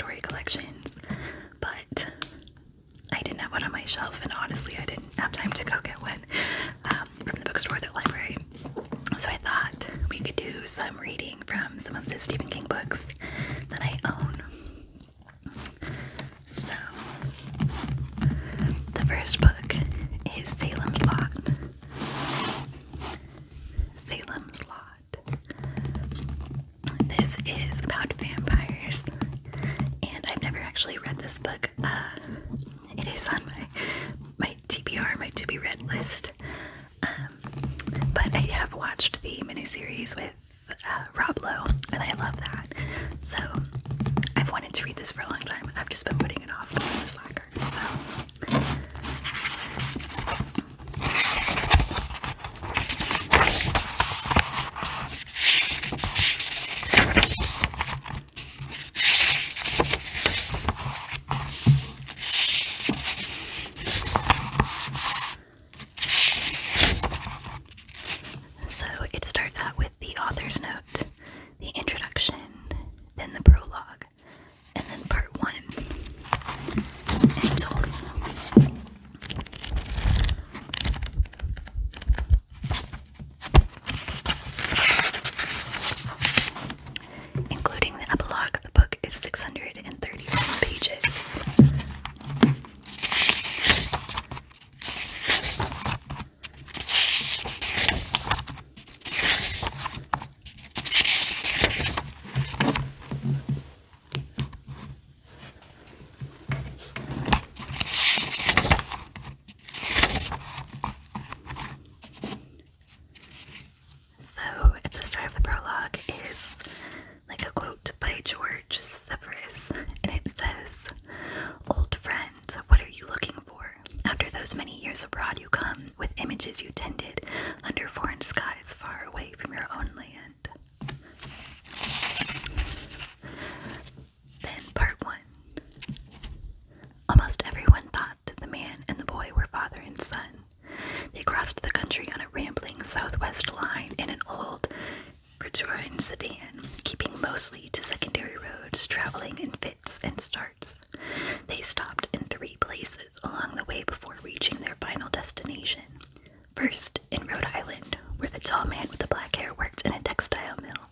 story collections, but I didn't have one on my shelf, and honestly, I didn't have time to go get one from the bookstore or the library. So I thought we could do some reading from some of the Stephen King books that I own. So, the first book is Salem's Lot. Salem's Lot. This is about vampires, and I've never actually read this book. It is on my TBR, my to be read list. But I have watched the miniseries with Rob Lowe, and I love that. So I've wanted to read this for a long time. I've just been putting it off because I'm a slacker. So it starts out with the author's note, the introduction, then the prologue, and then part 1 in total. Including the epilogue, the book is 631 pages. So at the start of the prologue is like a quote by George Severus, and it says, "Old friend, what are you looking for? After those many years abroad you come, with images you tended, under foreign skies far away from your own land." Then part 1. Almost everyone thought the man and the boy were father and son. They crossed the country on a rambling southwest line in an old Citroën sedan, keeping mostly to secondary roads, traveling in fits and starts. They stopped in 3 places along the way before reaching their final destination. First, in Rhode Island, where the tall man with the black hair worked in a textile mill.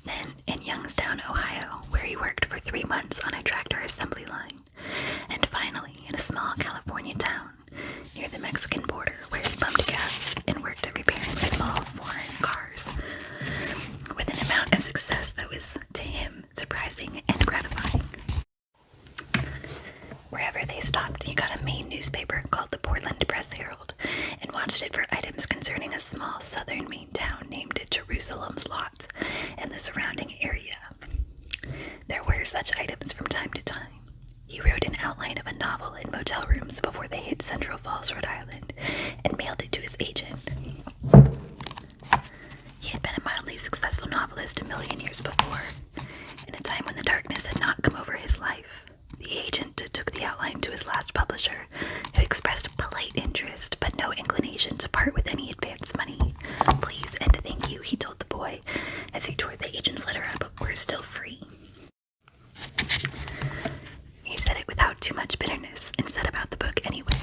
Then in Youngstown, Ohio, where he worked for 3 months on a tractor assembly line. And finally, in a small California town near the Mexican border, where he pumped gas and worked at repairing small foreign cars with an amount of success that was, to him, surprising and gratifying. Wherever they stopped, he got a Maine newspaper called the Portland Press Herald and watched it for items concerning a small southern Maine town named Jerusalem's Lot and the surrounding area. There were such items from time to time. He wrote an outline of a novel in motel rooms before they hit Central Falls, Rhode Island, and mailed it to his agent. He had been a mildly successful novelist a million years before, in a time when the darkness had not come over his life. The agent took the outline to his last publisher, who expressed polite interest but no inclination to part with any advance money. "Please and thank you," he told the boy, as he tore the agent's letter up. "We're still free." He said it without too much bitterness and set about the book anyway.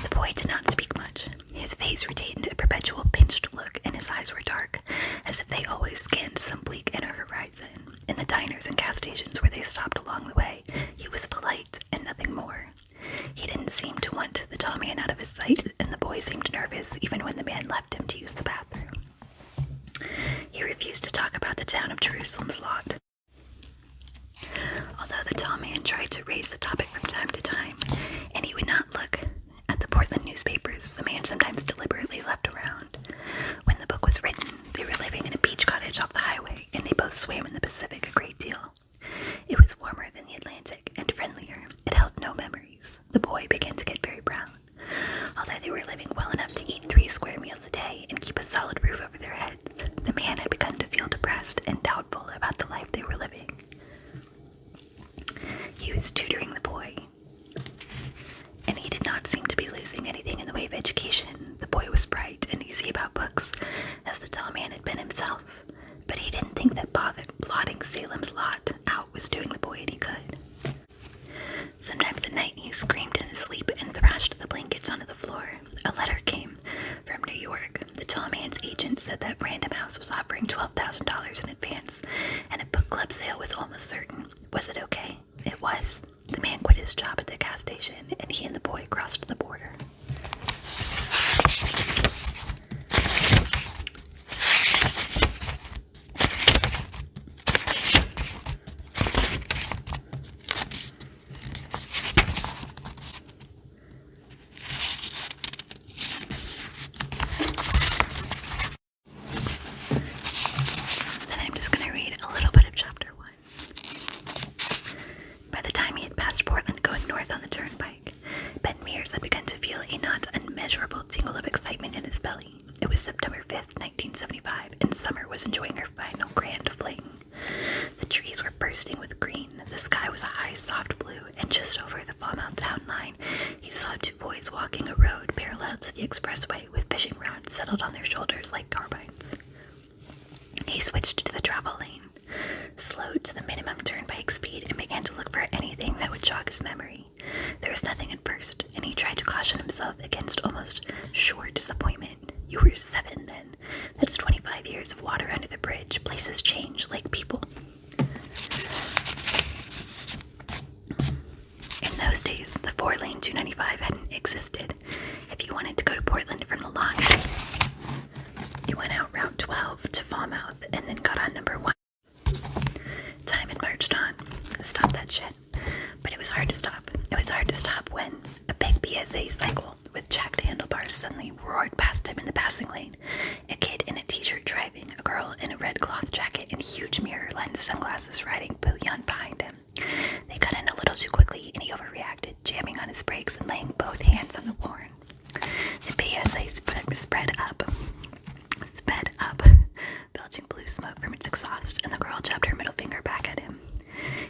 The boy did not speak much. His face retained a perpetual pinched look, and his eyes were dark, as if they always scanned some bleak inner horizon. In the diners and gas stations where they stopped along the way, he was polite and nothing more. He didn't seem to want the tall man out of his sight, and the boy seemed nervous even when the man left him to use the bathroom. He refused to talk about the town of Jerusalem's Lot. Although the tall man tried to raise the topic from time to time, and he would not look at the Portland newspapers the man sometimes deliberately left around. When the book was written, they were living in a beach cottage off the highway, and they both swam in the Pacific a great deal. It was warmer than the Atlantic and friendlier. It held no memories. The boy began to get very brown. Although they were living well enough to eat 3 square meals a day and keep a solid roof over their heads, the man had begun to feel depressed and doubtful about the life they were living. He was tutoring the boy, and he did not seem to be losing anything in the way of education. The boy was bright and easy about books, as the tall man had been himself, but he didn't think that blotting Salem's Lot out was doing the boy any good. Sometimes at night he screamed in his sleep and thrashed the blankets onto the floor. A letter came from New York. The tall man's agent said that Random House was offering $12,000 in advance, and a book club sale was almost certain. Was it okay? It was. The man quit his job at the gas station, and he and the boy crossed the border. Then I'm just going to read a little bit of chapter 1. By the time he had passed Portland going north on the turnpike, Ben Mears had begun to feel a not unmeasurable tingle of excitement in his belly. It was September 5th, 1975, and summer was enjoying her final grand fling. The trees were bursting with green, the sky was a high soft blue, and just over the Falmouth town line, he saw two boys walking a road parallel to the expressway with fishing rods settled on their shoulders like carbines. He switched to the travel lane, slowed to the minimum turnpike speed, and began to look for anything that would jog his memory. There was nothing at first, and he tried to caution himself against almost sure disappointment. You were 7 then. That's 25 years of water under the bridge. Places change like people. In those days, the 4-lane 295 hadn't existed. If you wanted to go to Portland from the line, you went out Route 12 to Falmouth and then got on number 1. Time had marched on. Stop that shit. But it was hard to stop. It was hard to stop when a big BSA cycle with jacked handlebars suddenly roared past him in the passing lane. A kid in a t-shirt driving, a girl in a red cloth jacket and huge mirror-lensed sunglasses riding bullion behind him. They got in a little too quickly and he overreacted, jamming on his brakes and laying both hands on the horn. The BSA sped up, belching blue smoke from its exhaust, and the girl jabbed her middle finger back at him.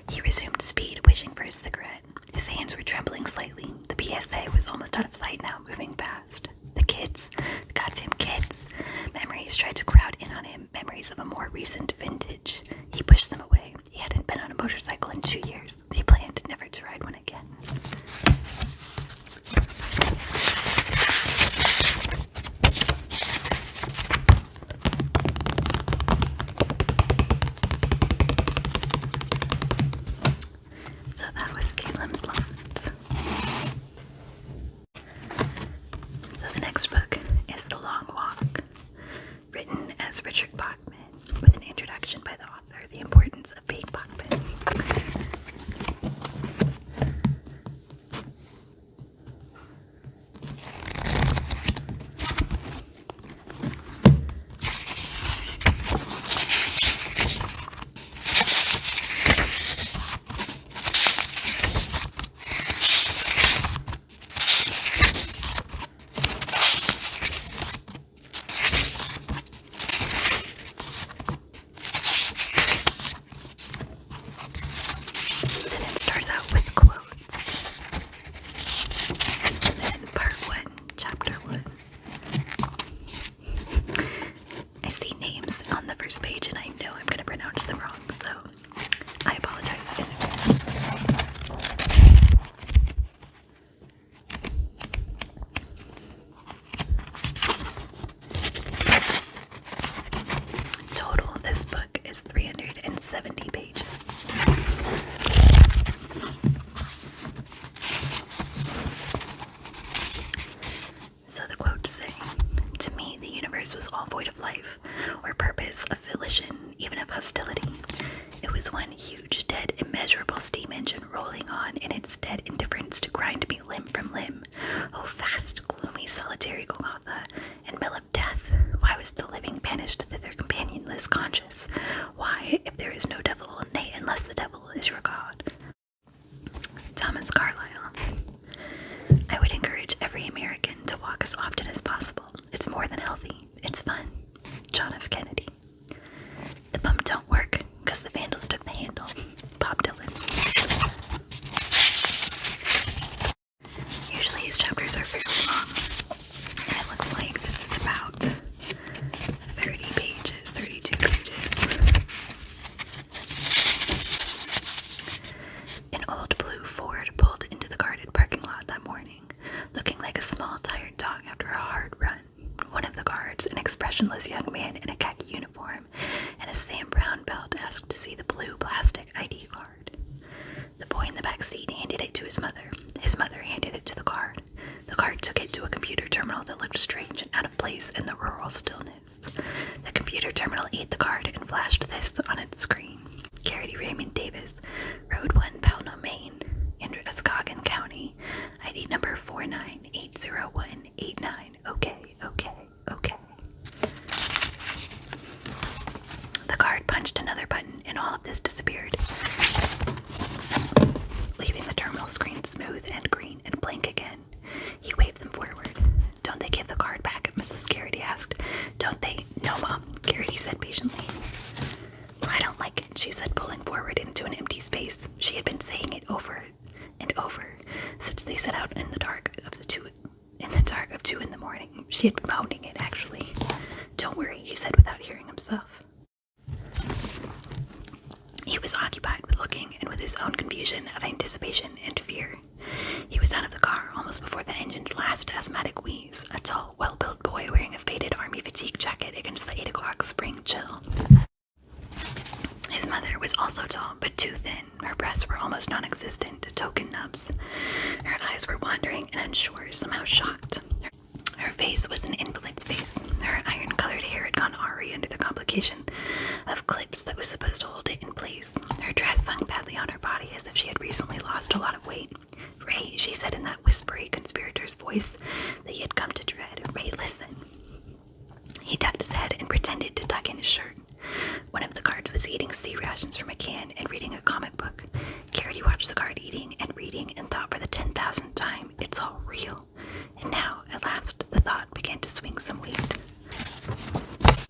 He resumed speed, wishing for his cigarette. His hands were trembling slightly. The PSA was almost out of sight now, moving fast. The kids, the goddamn kids. Memories tried to crowd in on him, memories of a more recent vintage. He pushed them away. He hadn't been on a motorcycle in 2 years. He planned never to ride one again. So that was Salem's Lot. So the next book is The Long Walk, written as Richard Bachman, with an introduction by the author, The Importance of Being Bachman. Page and I know I'm going to pronounce them wrong, so I apologize in advance. Total, this book is 370 pages. So the quotes say, "To me, the universe was all void of life, or purpose, of volition, even of hostility. It was one huge, dead, immeasurable steam engine rolling on in its dead indifference to grind me limb from limb. Oh, vast, gloomy, solitary Golgotha, and mill of death, why was the living banished thither companionless, conscious? Why, if there is no devil, nay, unless the devil is your God?" Thomas Carlyle. I would encourage every American to walk as often as possible. It's more than healthy. It's fun. John F. Kennedy. The pump don't work because the vandals took the handle. Bob Dylan. Usually his chapters are fairly long, and it looks like this is about 30 pages, 32 pages. felt strange and out of place in the rural stillness. The computer terminal ate the card and flashed this on its screen. Garrity Raymond Davis, Road 1, Pownell, Maine, Androscoggin County, ID number 4980189. Okay. The card punched another button, and all of this disappeared, leaving the terminal screen smooth and green and blank again. He waved them forward. "Don't they give the card back?" Mrs. Garrity asked. "Don't they?" "No, Mom," Garrity said patiently. "Well, I don't like it," she said, pulling forward into an empty space. She had been saying it over and over since they set out in the dark of 2 in the morning. She had been moaning it, actually. "Don't worry," he said without hearing himself. He was occupied with looking and with his own confusion of anticipation and fear. He was out of the car almost before the engine's last asthmatic wheeze, a tall, well-built boy wearing a faded army fatigue jacket against the 8 o'clock spring chill. His mother was also tall, but too thin. Her breasts were almost non-existent, token nubs. Her eyes were wandering and unsure, somehow shocked. Her face was an invalid's face. Her iron-colored hair had gone awry under the complication of clips that was supposed to hold it in place. Her dress hung badly on her body as if she had recently lost a lot of weight. "Ray," she said in that whispery conspirator's voice that he had come to dread. "Ray, listen." He ducked his head and pretended to tuck in his shirt. One of the guards was eating sea rations from a can and reading a comic book. Garrity watched the guard eating and reading and thought for the 10,000th time, "It's all real." And now, at last, the thought began to swing some weight.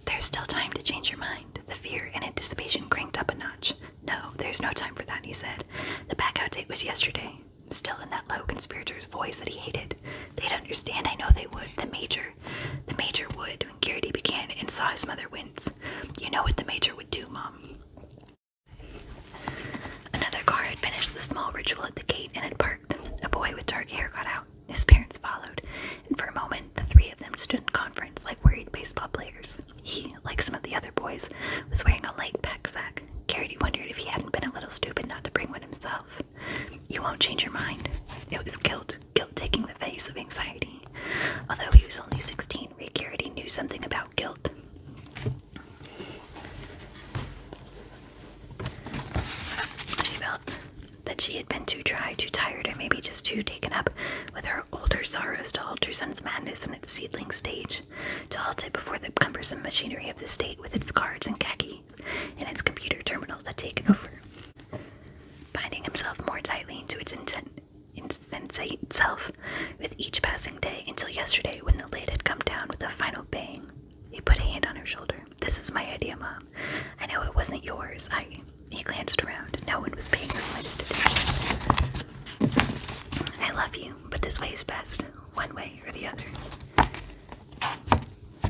"There's still time to change your mind." The fear and anticipation cranked up a notch. "No, there's no time for that," he said. "The back-out date was yesterday." Still in that low conspirator's voice that he hated. "They'd understand, I know they would. The major would." Garrity began and saw his mother wince. "You know what the major would do, Mom." Another car had finished the small ritual at the gate and had parked. A boy with dark hair got out. His parents followed, and for a moment the three of them stood in conference like worried baseball players. He, like some of the other boys, was wearing a light pack-sack. Garrity wondered if he hadn't been a little stupid not to bring one himself. "You won't change your mind." It was guilt taking the face of anxiety. Although he was only 16, Ray Garrity knew something about guilt. She felt that she had been too dry, too tired, or maybe just too taken up with her older sorrows to halt her son's madness in its seedling stage, to halt it before the cumbersome machinery of the state with its cards and khakis and its computer terminals had taken over. Binding himself more tightly into its insensate self with each passing day until yesterday when the lid had come down with a final bang. He put a hand on her shoulder. "This is my idea, Mom. I know it wasn't yours. He glanced around. No one was paying the slightest attention. "I love you, but this way is best. One way or the other."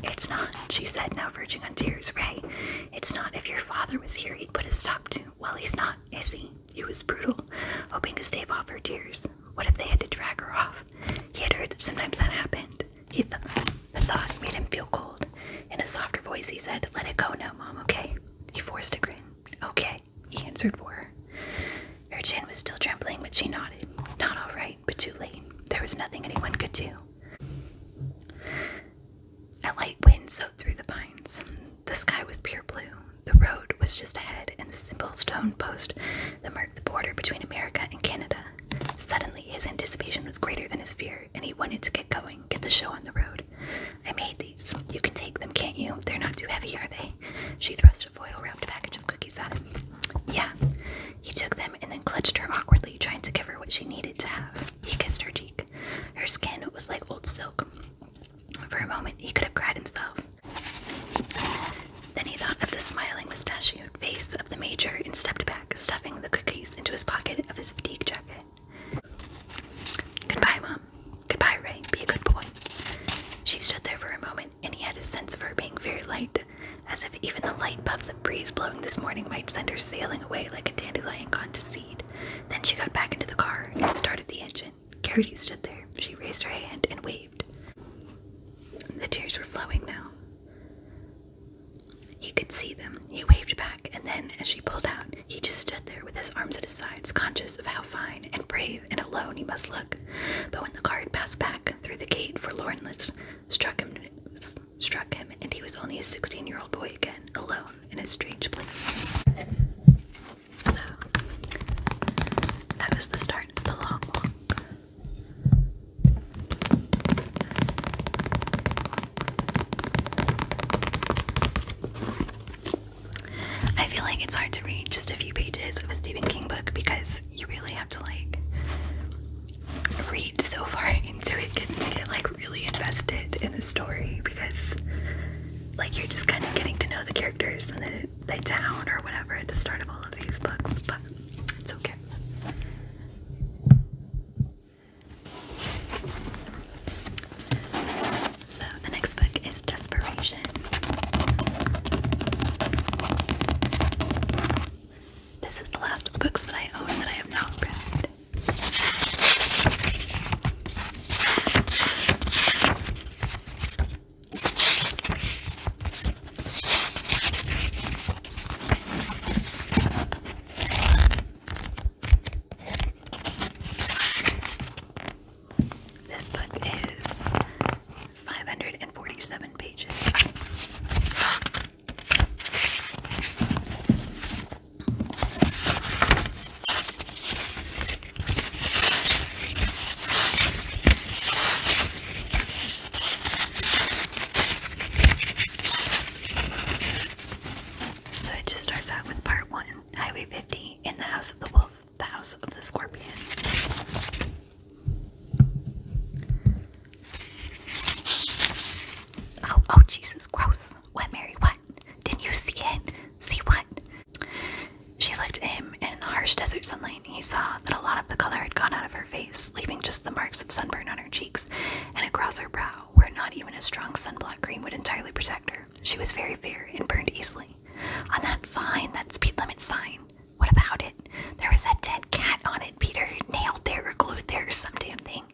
"It's not," she said, now verging on tears. "Ray, it's not. If your father was here, he'd put a stop to—" "Well, he's not, is he?" He was brutal, hoping to stave off her tears. What if they had to drag her off? He had heard that sometimes that happened. The thought made him feel cold. In a softer voice, he said, "Let it go now, Mom, okay?" He forced a grin. "Okay," he answered for her. Her chin was still trembling, but she nodded. Not all right, but too late. There was nothing anyone could do. A light wind sowed through the pines. The sky was pure blue. The road was just ahead, and the simple stone post that marked the border between America and Canada. Suddenly, his anticipation was greater than his fear, and he wanted to get going, get the show on the road. "I made these. You can take them, can't you? They're not too heavy, are they?" She thrust a foil-wrapped package of cookies at him. "Yeah." He took them and then clutched her awkwardly, trying to give her what she needed to have. He kissed her cheek. Her skin was like old silk. For a moment, he could have cried himself. Then he thought of the smiling, mustachioed face of the major and stepped back, stuffing the cookies into his pocket of his fatigue jacket. "Goodbye, Mom. Goodbye, Ray. Be a good boy." She stood there for a moment, and he had a sense of her being very light, as if even the light puffs of breeze blowing this morning might send her sailing away like a dandelion gone to seed. Then she got back into the car and started the engine. Garrity stood there. She raised her hand and waved. The tears were flowing now. He could see them. He waved back, and then, as she pulled out, he just stood there with his arms at his sides, conscious of how fine and brave and alone he must look. But when the guard passed back through the gate, forlornness struck him, and he was only a 16-year-old boy again, alone in a strange place. So, that was the start of the long walk. I feel like it's hard to read just a few pages of a Stephen King book because you really have to read so far into it to get really invested in the story, because you're just kind of getting to know the characters and the town or whatever at the start of all of these books, but it's okay. So the next book is Desperation. This is the last of books that I own that I have not read. This book is 547 pages. So it just starts out with part 1, Highway 50, in the House of the Wolf, the House of the Scorpion. Oh, Jesus, gross. What, Mary, what? Didn't you see it? See what? She looked at him, and in the harsh desert sunlight, he saw that a lot of the color had gone out of her face, leaving just the marks of sunburn on her cheeks and across her brow, where not even a strong sunblock cream would entirely protect her. She was very fair and burned easily. On that sign, that speed limit sign. What about it? There was a dead cat on it, Peter. Nailed there or glued there or some damn thing.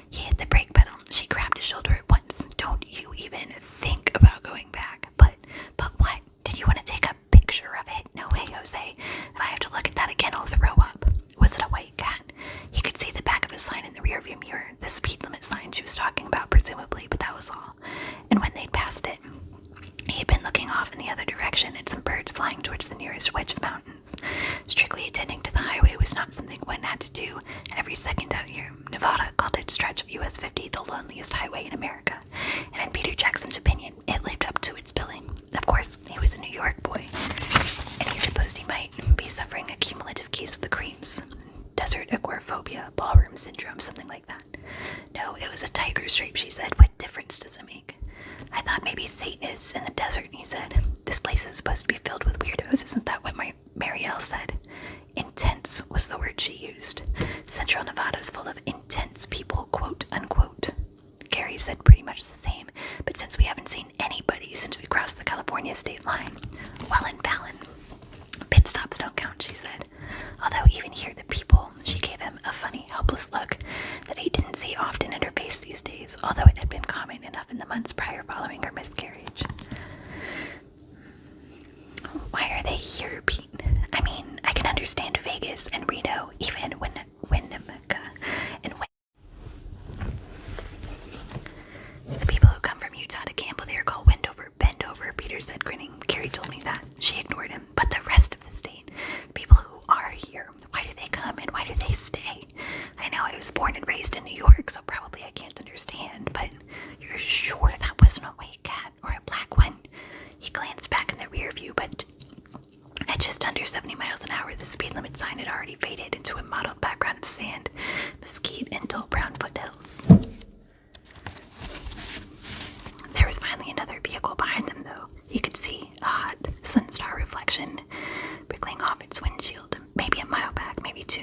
He hit the brake pedal. She grabbed his shoulder at once. Don't you even think about going back. But what? Did you want to take a picture of it? No way, Jose. If I have to look at that again, I'll throw up. Was it a white cat? He could see the back of a sign in the rearview mirror. The speed limit sign she was talking about, presumably, but that was all. And when they'd passed it, he had been looking off in the other direction at some birds flying towards the nearest wedge of mountains. Strictly attending to the highway was not something one had to do every second out here. Nevada called its stretch of US 50 the loneliest highway in America, and in Peter Jackson's opinion, it lived up to its billing. Of course, he was a New York boy, and he supposed he might be suffering a cumulative case of the creams. Desert agoraphobia, ballroom syndrome, something like that. No, it was a tiger stripe, she said. What difference does it make? I thought maybe Satanists in the desert, he said. This place is supposed to be filled with weirdos, isn't that what Marielle said? Intense was the word she used. Central Nevada's full of intense people, quote unquote. Gary said pretty much the same, but since we haven't seen anybody since we crossed the California state line, well and Fallon. Pit stops don't count, she said. Although even here the people, she gave him a funny, helpless look that he didn't see often in her face these days, although it had been common enough in the months prior following her miscarriage. Why are they here, Pete? I mean, I can understand Vegas and Reno, even Winnemucca, and the people who come from Utah to gamble there call Wendover Bendover, Peter said, grinning. Carrie told me that. She ignored him. But the rest of the state, the people who are here, why do they come and why do they stay? I know I was born and raised in New York, so probably I can't understand, but you're sure that wasn't a white cat or a black one? He glanced back in the rear view, but at just under 70 miles an hour, the speed limit sign had already faded into a mottled background of sand, mesquite, and dull brown foothills. There was finally another vehicle behind them, though. He could see a hot sun-star reflection prickling off its windshield. Maybe a mile back, maybe 2.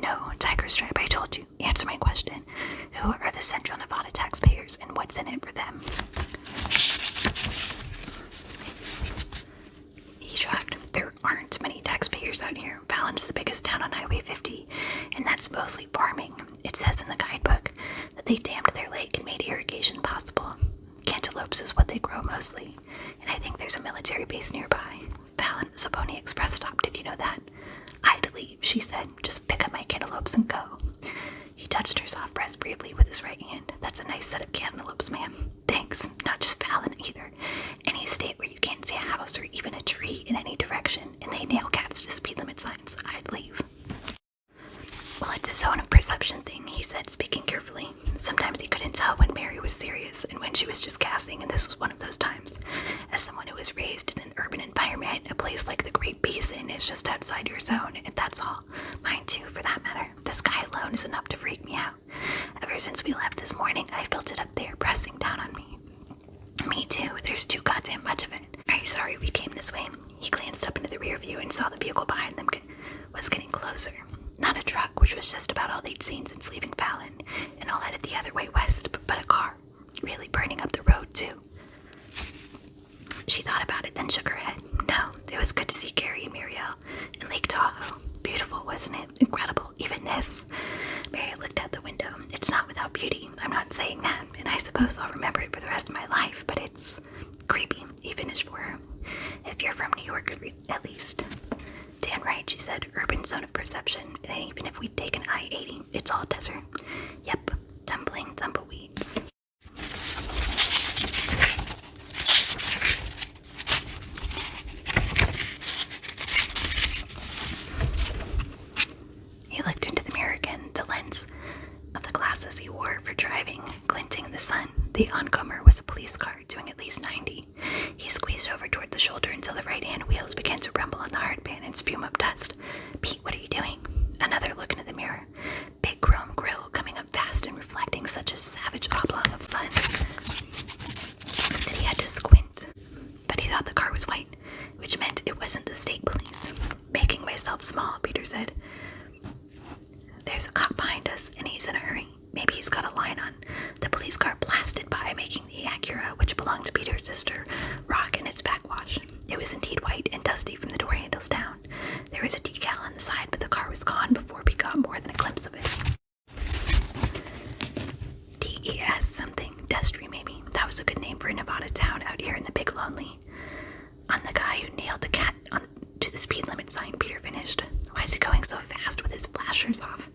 No, Tiger Stripe, I told you. Answer my question. Who are the Central Nevada taxpayers, and what's in it for them? He shrugged. There aren't many taxpayers out here. Fallon's the biggest town on Highway 50, and that's mostly farming. It says in the guidebook that they dammed their lake and made irrigation possible. Cantaloupes is what they grow mostly, and I think there's a military base nearby. Fallon is a Pony Express stop, did you know that? "I'd leave," she said. "Just pick up my cantaloupes and go." He touched her soft breast briefly with his right hand. "That's a nice set of cantaloupes, ma'am." "Thanks. Not just Fallon either. Any state where you can't see a house or even a tree in any direction, and they nail cats to speed limit signs, I'd leave." "Well, it's a zone of perception thing," he said, speaking carefully. Sometimes he couldn't tell when Mary was serious and when she was just gassing, and this was one of those times. As someone who was raised in an urban environment, a place like the Great Basin is just outside your zone, and that's all. Mine too, for that matter. The sky alone is enough to freak me out. Ever since we left this morning, I've felt it up there pressing down on me. Me too. There's too goddamn much of it. Are you sorry we came this way? He glanced up into the rear view and saw the vehicle behind them was getting closer. Not a truck, which was just about all they'd seen since leaving Fallon, and all headed the other way west, but a car. Really burning up the road, too. She thought about it, then shook her head. No, it was good to see Gary and Marielle and Lake Tahoe. Beautiful, wasn't it? Incredible. Even this. Mary looked out the window. It's not without beauty. I'm not saying that, and I suppose I'll remember it for the rest of my life, but it's creepy, even as for her. If you're from New York, at least. "Dan right," she said. "Urban zone of perception, and even if we'd taken I-80, it's all desert." "Yep, tumbling tumbleweeds." He looked into the mirror again, the lens of the glasses he wore for driving glinting in the sun. The oncomer was a police car, doing at least 90. He squeezed over toward the shoulder until the right-hand wheels began to rumble on the hardpan and spume up dust. "Pete, what are you doing?" Another look into the mirror. Big chrome grille coming up fast and reflecting such a savage oblong of sun that he had to squint. But he thought the car was white, which meant it wasn't the state police. "Making myself small," Peter said. "There's a cop behind us, and he's in a hurry. Maybe he's got a line on." The police car blasted by, making the Acura, which belonged to Peter's sister, rock in its backwash. It was indeed white and dusty from the door handles down. There was a decal on the side, but the car was gone before we got more than a glimpse of it. DES something. Destry, maybe. That was a good name for a Nevada town out here in the Big Lonely. "On the guy who nailed the cat to the speed limit sign," Peter finished. "Why is he going so fast with his flashers off?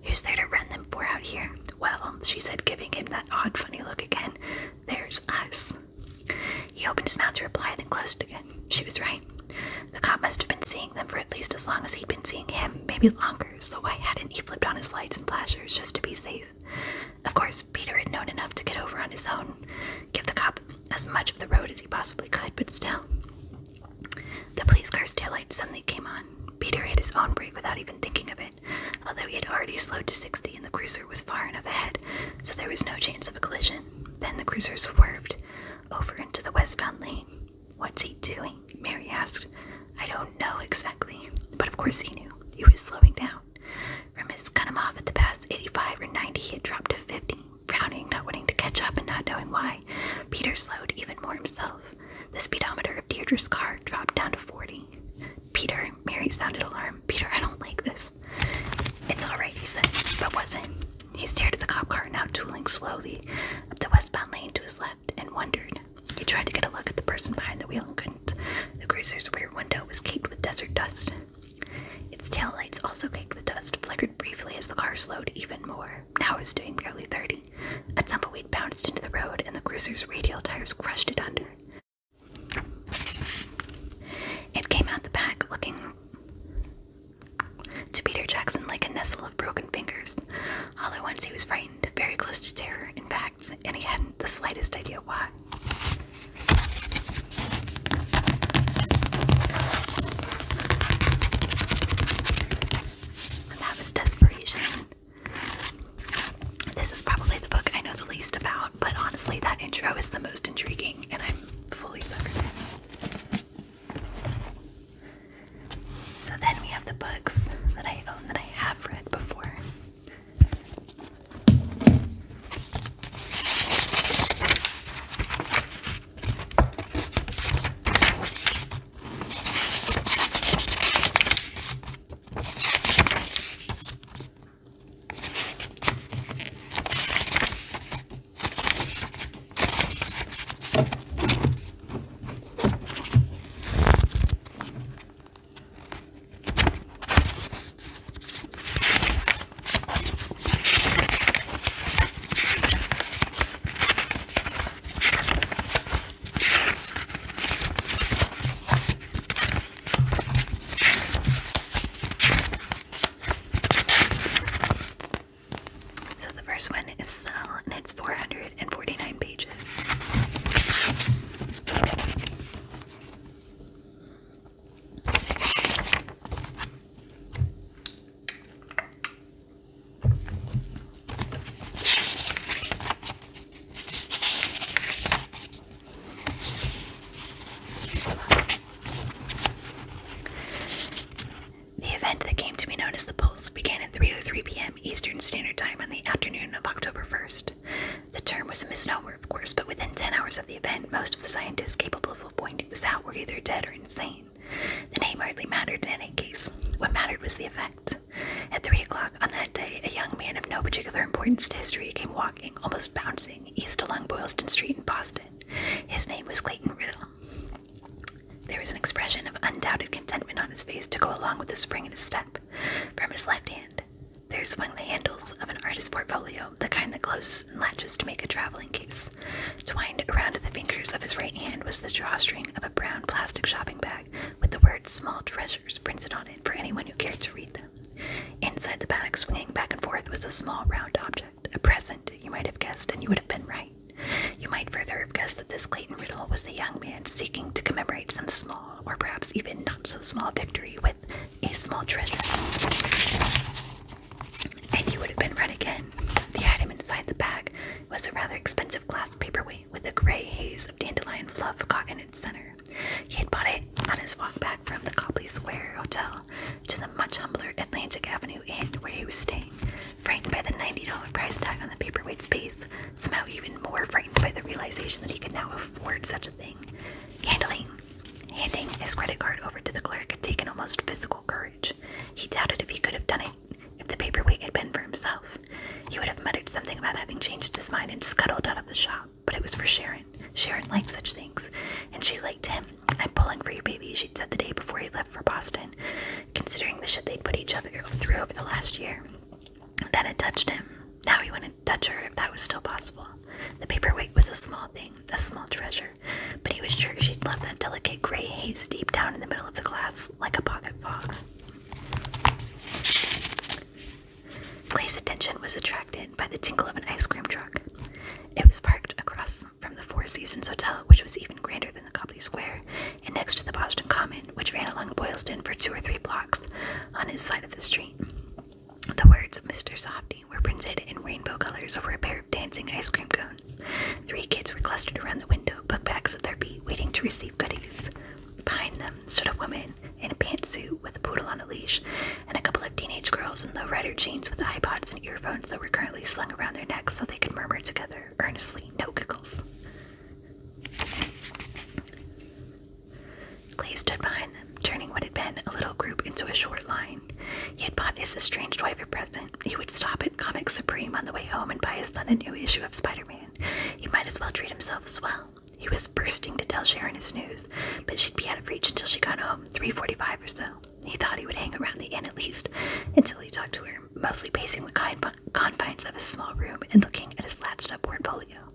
Who's there to run them for out here?" "Well," she said, giving him that odd, funny look again, "there's us." He opened his mouth to reply, then closed it again. She was right. The cop must have been seeing them for at least as long as he'd been seeing him, maybe longer, so why hadn't he flipped on his lights and flashers just to be safe? Of course, Peter had known enough to get over on his own, give the cop as much of the road as he possibly could, but still. The police car's taillight suddenly came on. Peter hit his own brake without even thinking of it, although he had already slowed to 60 and the cruiser was far enough ahead, so there was no chance of a collision. Then the cruiser swerved over into the westbound lane. "What's he doing?" Mary asked. "I don't know exactly," but of course he knew. He was slowing down. From his cut him off at the past 85 or 90, he had dropped to 50. Frowning, not wanting to catch up and not knowing why, Peter slowed even more himself. The speedometer of Deirdre's car dropped down to 40. "Peter," Mary sounded alarmed. "Peter, I don't like this." "It's all right," he said, but was it? He stared at the cop car now tooling slowly up the westbound lane to his left and wondered. He tried to get a look at the person behind the wheel and couldn't. The cruiser's rear window was caked with desert dust. Its taillights, also caked with dust, flickered briefly as the car slowed even more. Now it was doing barely 30. A tumbleweed bounced into the road and the cruiser's radial tires crushed it under. It came out the back, looking to Peter Jackson like a nestle of broken fingers. All at once he was frightened, very close to terror, in fact, and he hadn't the slightest idea why. And that was Desperation. This is probably the book I know the least about, but honestly that intro is the most intriguing, and I'm fully suckered in. So then we have the books that I own that I have read before. its 449 pages. The event that came to be known as the Pulse began at 3:03 p.m. Eastern Standard Time on the afternoon of October 1st. The term was a misnomer, of course, but within 10 hours of the event, most of the scientists capable of pointing this out were either dead or insane. The name hardly mattered in any case. What mattered was the effect. At 3 o'clock on that day, a young man of no particular importance to history came walking, almost bouncing, east along Boylston Street in Boston. His name was Clayton Riddle. There was an expression of undoubted contentment on his face to go along with the spring in his step. From his left hand, there swung the handles of an artist's portfolio, the kind that closes and latches to make a traveling case. Twined around the fingers of his right hand was the drawstring of a brown plastic shopping bag with the words "Small Treasures" printed on it for anyone who cared to read them. Inside the bag, swinging back and forth, was a small round object, a present, you might have guessed, and you would have been right. You might further have guessed that this Clayton Riddle was a young man seeking to commemorate some small, or perhaps even not so small victory with a small treasure. And you would have been right again. The item inside the bag was a rather expensive glass paperweight with a gray haze of dandelion fluff caught in its center. He had bought it on his walk back from the Copley Square Hotel to the much humbler Atlantic Avenue Inn where he was staying, frightened by the $90 price tag on the paperweight's base, somehow even more frightened by the realization that he could now afford such a thing. Handing his credit card over to the clerk had taken almost physical courage. He doubted if he could have done it if the paperweight had been for himself. He would have muttered something about having changed his mind and scuttled out of the shop, but it was for Sharon. Sharon liked such things, and she liked him. "I'm pulling for you, baby," she'd said the day before he left for Boston, considering the shit they'd put each other through over the last year. That had touched him. Now he wanted to touch her if that was still possible. The paperweight was a small thing, a small treasure, but he was sure she'd love that delicate gray haze deep down in the middle of the glass, like a pocket fog. Clay's attention was attracted by the tinkle of an ice cream truck. It was parked across from the Four Seasons Hotel, which was even grander than the Copley Square, and next to the Boston Common, which ran along Boylston for 2 or 3 blocks on his side of the street. The words "Mr. Softy" were printed in rainbow colors over a pair of dancing ice cream cones. 3 kids were clustered around the window, book bags at their feet, waiting to receive goodies. Behind them stood a woman in a pantsuit with a poodle on a leash, and a couple of teenage girls in low-rider jeans with iPods and earphones that were currently slung around their necks so they could murmur together, earnestly, no giggles. Clay stood behind them, turning what had been a little group into a short line. He had bought his estranged wife a present. He would stop at Comic Supreme on the way home and buy his son a new issue of Spider-Man. He might as well treat himself as well. He was bursting to tell Sharon his news, but she'd be out of reach until she got home, 3:45 or so. He thought he would hang around the inn at least until he talked to her, mostly pacing the confines of his small room and looking at his latched-up portfolio.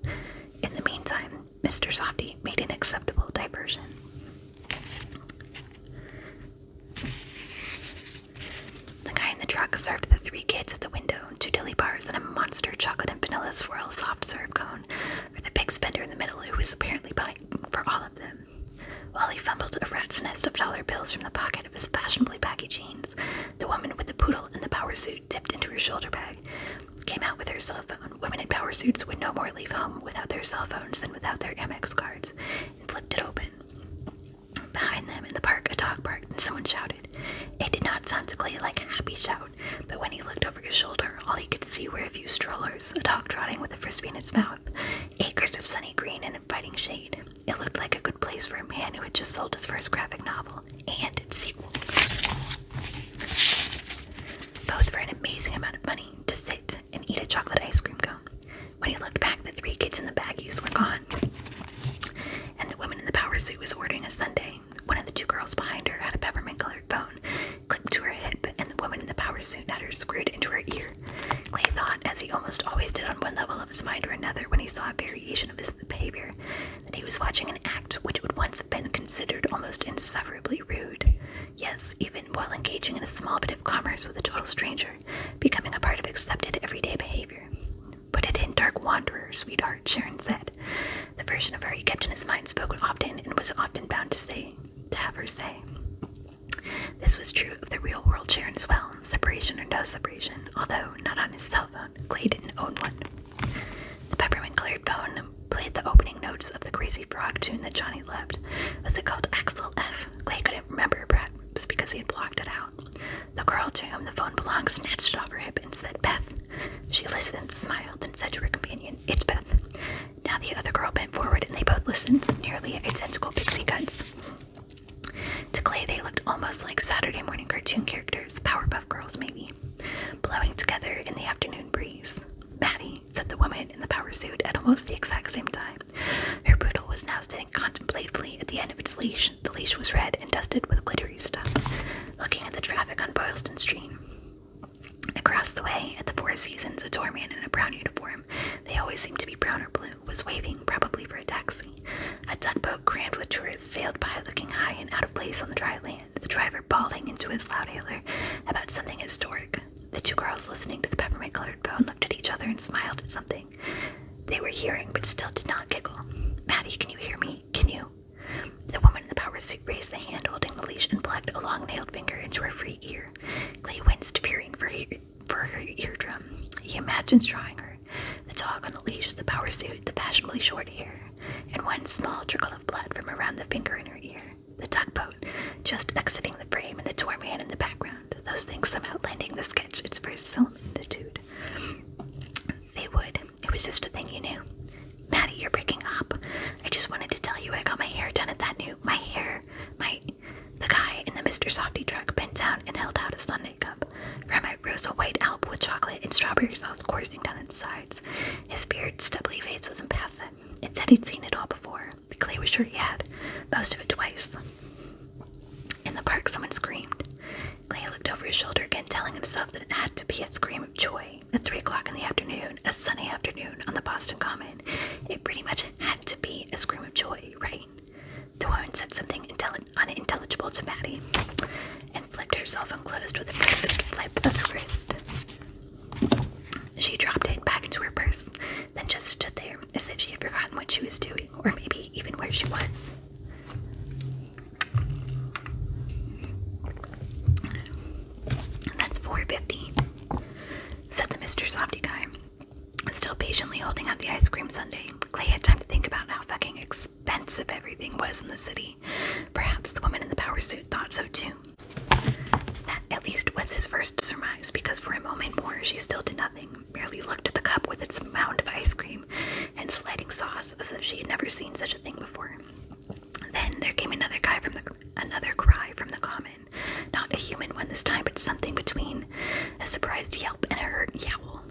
In the meantime, Mr. Softy made an acceptable diversion. The guy in the truck served the 3 kids at the window 2 dilly bars and a monster chocolate and vanilla swirl soft serve cone for the big spender in the middle who was apparently buying for all of them. While he fumbled a rat's nest of dollar bills from the pocket of his fashionably baggy jeans, the woman with the poodle and the power suit dipped into her shoulder bag came out with her cell phone. Women in power suits would no more leave home without their cell phones than without their Amex cards, and flipped it open. Behind them in the park, a dog barked and someone shouted. It did not sound to Clay like a happy shout, but when he looked over his shoulder, all he could see were a few strollers, a dog trotting with a frisbee in its mouth, acres of sunny green and inviting shade. It looked like a good place for a man who had just sold his first graphic novel and its sequel. Both for an amazing amount of money to sit and eat a chocolate ice cream cone. When he looked back, the 3 kids in the baggies were gone, and the woman in the power suit was ordering a sundae. One of the 2 girls behind her had a peppermint-colored phone clipped to her hip, and the woman in the power suit had her screwed into her ear. Clay thought, as he almost always did on one level of his mind or another when he saw a variation of his behavior, that he was watching an act which would once have been considered almost insufferably rude. Yes, even while engaging in a small bit of commerce with a total stranger, becoming a part of accepted everyday behavior. Put it in Dark Wanderer, heart, Sharon said. The version of her he kept in his mind spoke often and was often bound to have her say. This was true of the real world Sharon as well, separation or no separation, although not on his cell phone. Clay didn't own one. The peppermint-colored phone played the opening notes of the Crazy Frog tune that Johnny loved. Was it called Axel F? Clay couldn't remember, perhaps because he had blocked it out. The girl to whom the phone belonged snatched it off her hip and said, Beth. She listened, smiled, and said to her companion, It's Beth. Now the other girl bent forward and they both listened, nearly identical pixie cuts. To Clay, they looked almost like Saturday morning cartoon characters, Powerpuff Girls maybe, blowing together in the afternoon breeze. Maddie, said the woman in the power suit at almost the exact same time. Her poodle was now sitting contemplatively at the end of its leash. The leash was red and dusted with glittery stuff, looking at the traffic on Boylston Street. Across the way, at the Four Seasons, a doorman in a brown uniform, they always seemed to be brown or blue, was waving, probably for a taxi. A tugboat crammed with tourists sailed by, looking high and out of place on the dry land, the driver bawling into his loudhailer about something historic. The two girls listening to the peppermint-colored phone looked at each other and smiled at something they were hearing, but still did not giggle. Maddie, can you hear me? Can you? The woman in the power suit raised the hand holding the leash and plugged a long-nailed finger into her free ear. Clay winced, fearing for her eardrum. He imagined drawing her, the dog on the leash, the power suit, the fashionably short hair, and one small trickle of blood from around the finger in her ear. The tugboat, just exiting the frame, and the doorman in the background. Those things somehow lending the sketch its first similitude. They would. It was just a thing you knew. Maddie, you're breaking up. I just wanted to tell you I got my hair done at that new... The guy in the Mr. Softy truck bent down and held out a sundae cup. From it rose a white alp with chocolate and strawberry sauce coursing down its sides. His beard, stubbly face was impassive. It said he'd seen it all before. Clay was sure he had. Most of it twice. In the park, someone screamed. Clay looked over his shoulder again, telling himself that it had to be a scream of joy. At 3 o'clock in the afternoon, a sunny afternoon on the Boston Common, it pretty much had to be a scream of joy, right? The woman said something unintelligible to Maddie and flipped herself unclosed with a fast flip of the wrist. She dropped it back into her purse, then just stood there as if she had forgotten what she was doing, or maybe even where she was. That's $4.50, said the Mr. Softy guy, still patiently holding out the ice cream sundae. Clay had time to think about how fucking expensive everything was in the city. Perhaps the woman in the power suit thought so too. That at least was his first surmise, because for a moment more she still did nothing, merely looked at the cup with its mound of ice cream and sliding sauce as if she had never seen such a thing before. Then there came another cry from the common. Not a human one this time, but something between a surprised yelp and a hurt yowl.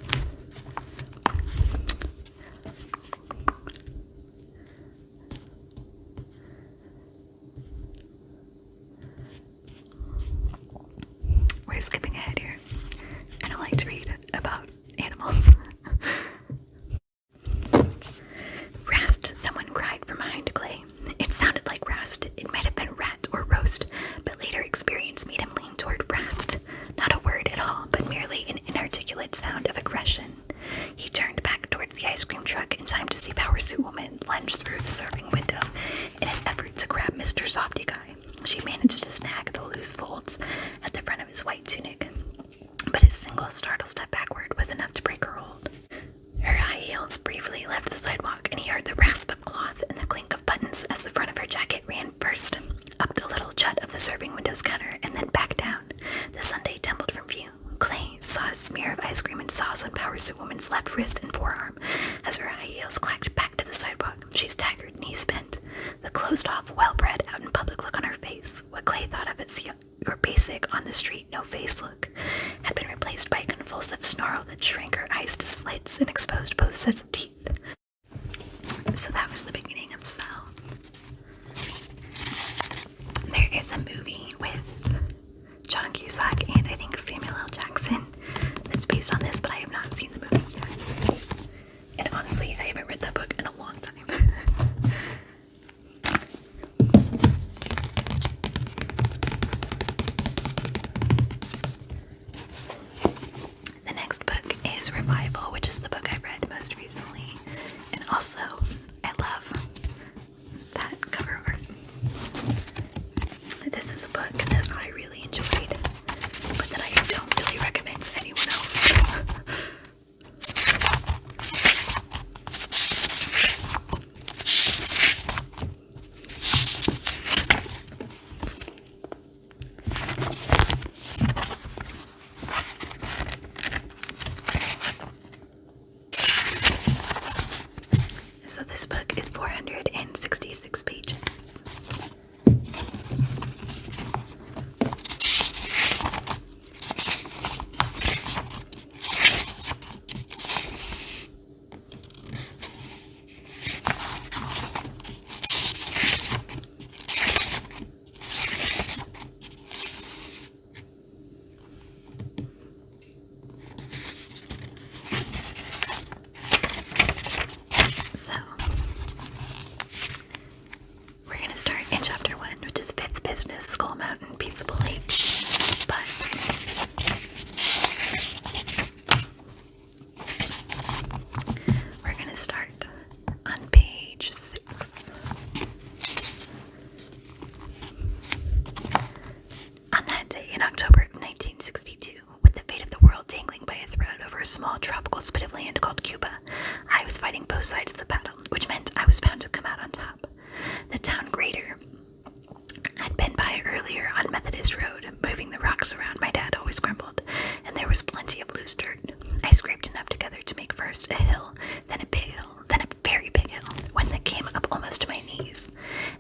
We're skipping ahead here. I don't like to read about animals. Rast, someone cried from behind Clay. It sounded like Rast. It might have been rat or roast, but later experience made him lean toward Rast. Not a word at all, but merely an inarticulate sound of aggression. He turned back towards the ice cream truck in time to see Power Suit Woman lunge through the serving window in an effort to grab Mr. Softy Guy. She managed to snag the loose folds at the front of his white tunic, but his single startled step backward was enough to break her hold. Her high heels briefly left the sidewalk, and he heard the rasp of cloth and the clink of buttons as the front of her jacket ran first up the little jut of the serving window's counter and then back down. The sundae tumbled from view. Clay saw a smear of ice cream and sauce on Power Suit Woman's left wrist and forearm as her high heels clacked back to the sidewalk. She staggered, knees bent, the closed-off, well-bred, out-in-public look on her face. What Clay thought of as your basic, on-the-street, no-face look had been replaced by a convulsive snarl that shrank her eyes to slits and exposed both sets of teeth. So that was the beginning of Cell. There is a movie with John Cusack and I think Samuel L. Jackson that's based on this, but I have not seen the movie yet. And honestly, I haven't read that book in a long time. The next book is Revival, which is the book I read most recently. And So this book is 466 pages. So, we're going to start in chapter 1, which is Fifth Business, Skull Mountain, Peaceable Lake. But we're going to start on page 6. On that day in October of 1962, with the fate of the world dangling by a thread over a small tropical spit of land called Cuba, I was fighting both sides of the battle, which meant I was bound to come out on top. The town grader I'd been by earlier on Methodist Road, moving the rocks around my dad always grumbled, and there was plenty of loose dirt. I scraped enough together to make first a hill, then a big hill, then a very big hill, one that came up almost to my knees.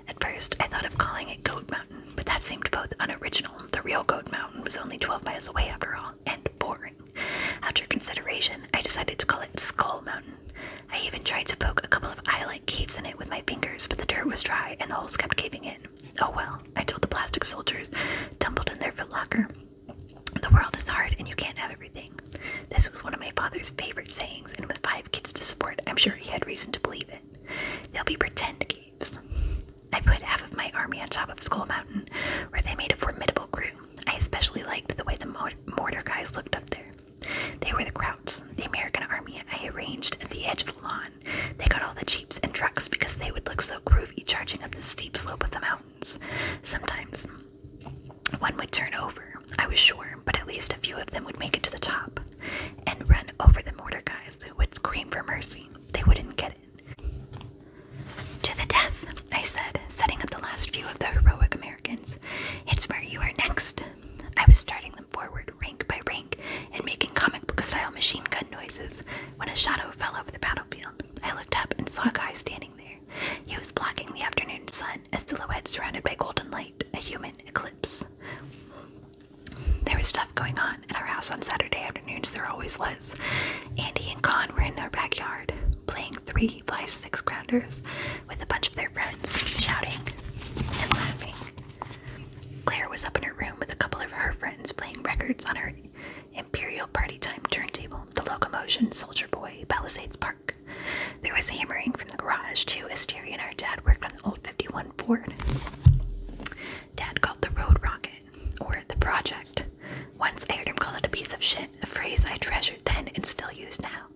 At first, I thought of calling it Goat Mountain, but that seemed both unoriginal. The real Goat Mountain was only 12 miles away after all, and boring. After consideration, I decided to call it Skull Mountain. I even tried to poke a couple of eye-like caves in it with my fingers, but the dirt was dry and the holes kept caving in. Oh well, I told the plastic soldiers, tumbled in their footlocker. The world is hard and you can't have everything. This was one of my father's favorite sayings, and with 5 kids to support, I'm sure he had reason to believe it. They'll be pretend caves. I put half of my army on top of Skull Mountain, where they made a formidable crew. I especially liked the way the mortar guys looked up there. They were the Krauts, the American army I arranged at the edge of the lawn. They got all the jeeps and trucks because they would look so groovy charging up the steep slope of the mountains. Sometimes one would turn over, I was sure, but at least a few of them would make it to the top and run over the mortar guys who would scream for mercy. They wouldn't get it. To the death, I said, setting up the last few of the heroic Americans. It's where you are next. I was starting them forward, rank by rank, and making comic book-style machine gun noises when a shadow fell over the battlefield. I looked up and saw a guy standing there. He was blocking the afternoon sun, a silhouette surrounded by golden light, a human eclipse. There was stuff going on at our house on Saturday afternoons, there always was. Andy and Con were in our backyard, playing 3x6 grounders with a bunch of their friends, shouting and laughing. Claire was up in her room with a couple of her friends playing records on her Imperial Party Time turntable, the Locomotion, Soldier Boy, Palisades Park. There was hammering from the garage, too, as Terry and our dad worked on the old 51 Ford. Dad called the Road Rocket, or the Project. Once I heard him call it a piece of shit, a phrase I treasured then and still use now.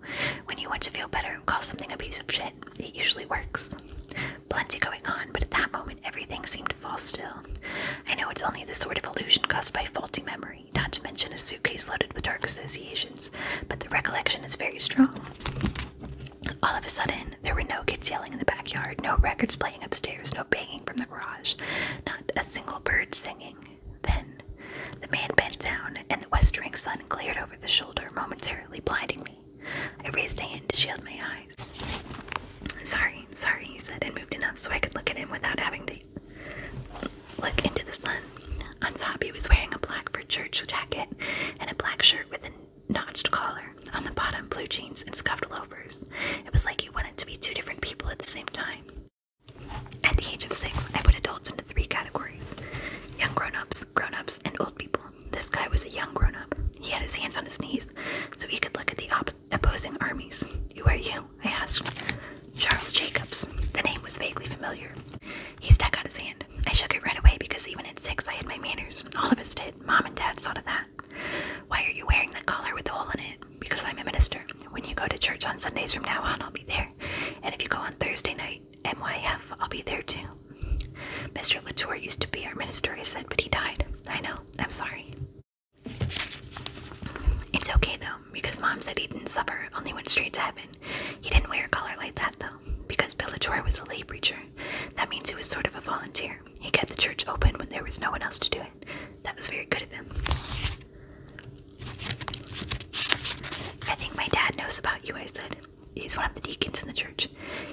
When you want to feel better and call something a piece of shit, it usually works. Plenty going on, but at that moment everything seemed to fall still. I know it's only the sort of illusion caused by faulty memory, not to mention a suitcase loaded with dark associations, but the recollection is very strong. All of a sudden, there were no kids yelling in the backyard, no records playing upstairs, no banging from the garage, not a single bird singing. Then, the man bent down, and the westering sun glared over the shoulder, momentarily blinding me. I raised a hand to shield my eyes. Sorry, he said, and moved enough so I could look at him without having to look into the sun. On top, he was wearing a black fur church jacket and a black shirt with a notched collar. On the bottom, blue jeans and scuffed loafers. It was like he wanted to be 2 different people at the same time. At the age of 6, I put adults into 3 categories. Young grown-ups, and old people. This guy was a young grown-up. He had his hands on his knees, so he could look at the opposing armies. Who are you? I asked. Charles Jacobs. The name was vaguely familiar. He stuck out his hand. I shook it right away because even at 6 I had my manners. All of us did. Mom and Dad saw to that. Why are you wearing that collar with the hole in it? Because I'm a minister. When you go to church on Sundays from now on, I'll be there. And if you go on Thursday night, MYF, I'll be there too. Mr. Latour used to be our minister, I said, but he died. I know. I'm sorry. It's okay, though, because Mom said he didn't suffer, only went straight to heaven. He didn't wear a collar like that, though, because Bill Latour was a lay preacher. That means he was sort of a volunteer. He kept the church open when there was no one else to do it. That was very good of him. I think my dad knows about you, I said. He's He's one of the deacons in the church.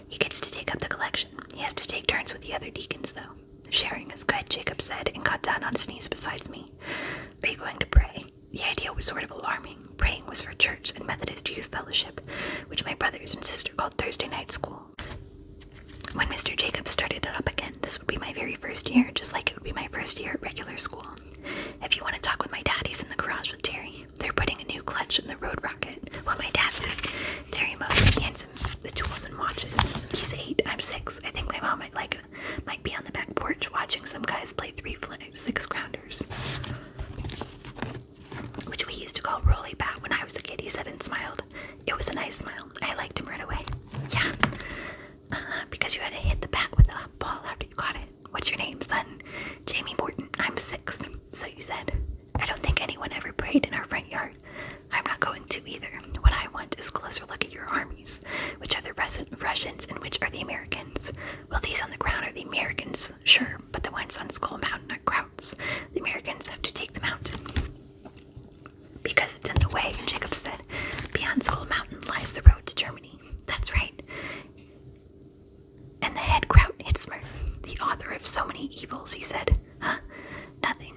He gets to take up the collection. He has to take turns with the other deacons, though. Sharing is good, Jacob said, and got down on his knees beside me. Are you going to pray? The idea was sort of alarming. Praying was for church and Methodist Youth Fellowship, which my brothers and sister called Thursday night school. When Mr. Jacobs started it up again, this would be my very first year, just like it would be my first year at regular school. If you want to talk with my dad, he's in the garage with Terry. They're putting a new clutch in the Road Rocket. Well, my dad is. Terry mostly hands him the tools and watches. He's 8, I'm 6. I think my mom might be on the back porch watching some guys play 3-6 grounders, which we used to call rolly bat when I was a kid, he said and smiled. It was a nice smile. I liked him right away. Yeah, because you had to hit the bat with a ball after you caught it. What's your name, son? Jamie Morton. I'm 6. So you said. I don't think anyone ever prayed in our front yard. I'm not going to either. What I want is a closer look at your armies. Which are the Russians and which are the Americans? Well, these on the ground are the Americans, sure, but the ones on Skull Mountain are Krauts. The Americans have to take the mountain. Because it's in the way, Jacob said. Beyond Skull Mountain lies the road to Germany. That's right. And the head Kraut Hitzmer, the author of so many evils, he said. Huh? Nothing.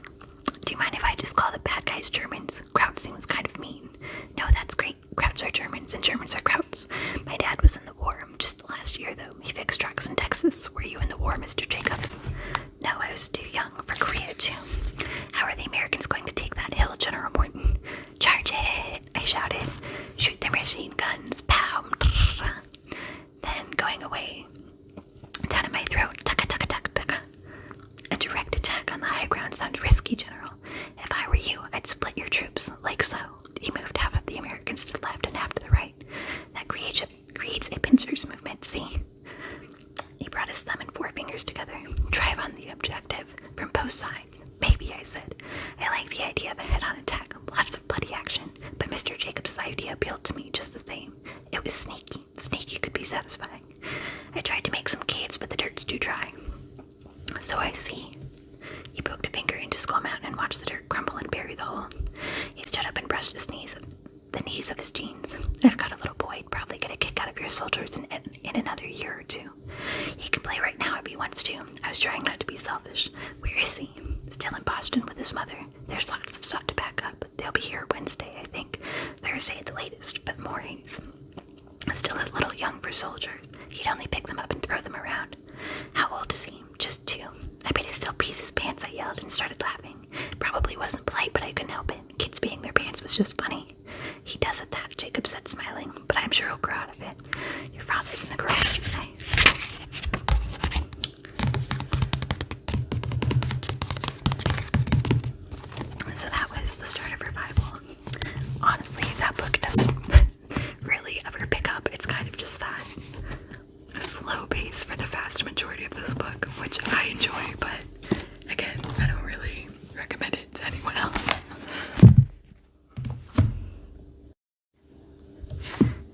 Do you mind if I just call the bad guys Germans? Kraut seems kind of mean. No, that's great. Krauts are Germans and Germans are Krauts. My dad was in the war, just last year though. He fixed trucks in Texas. Were you in the war, Mr. Jacobs? No, I was too young for Korea too. How are the Americans going to take that hill, General Morton? Charge it, I shouted. Shoot their machine guns. Pow. Then going away. Down in my throat. Tucka, tucka, tucka, tucka. A direct attack on the high ground sounds risky, General. If I were you, I'd split your troops, like so. He moved half of the Americans to the left and half to the right. That creates a pincers movement, see? He brought his thumb and 4 fingers together. Drive on the objective from both sides. Maybe, I said. I like the idea of a head-on attack. Lots of bloody action. But Mr. Jacobs' idea appealed to me just the same. It was sneaky. Sneaky could be satisfying. I tried to make some caves, but the dirt's too dry. So I see. He poked a finger into Skull Mountain and watched the dirt crumble and bury the hole. He stood up and brushed the knees of his jeans. I've got a little boy. He'd probably get a kick out of your soldiers in another year or 2. He can play right now if he wants to. I was trying not to be selfish. Where is he? Still in Boston with his mother. There's lots of stuff to pack up. They'll be here Wednesday, I think. Thursday at the latest, but more he's still a little young for soldiers. He'd only pick them up and throw them around. How old is he? Just 2. I bet he still pees his pants, I yelled and started laughing. Probably wasn't polite, but I couldn't help it. Kids peeing their pants was just funny. He does it that, Jacob said, smiling, but I'm sure he'll grow out of it. Your father's in the garage, you say? So that was the start of Revival. Honestly, that book doesn't really ever pick up. It's kind of just that slow pace for the vast majority of this book, which I enjoy, but again, I don't really recommend it to anyone else.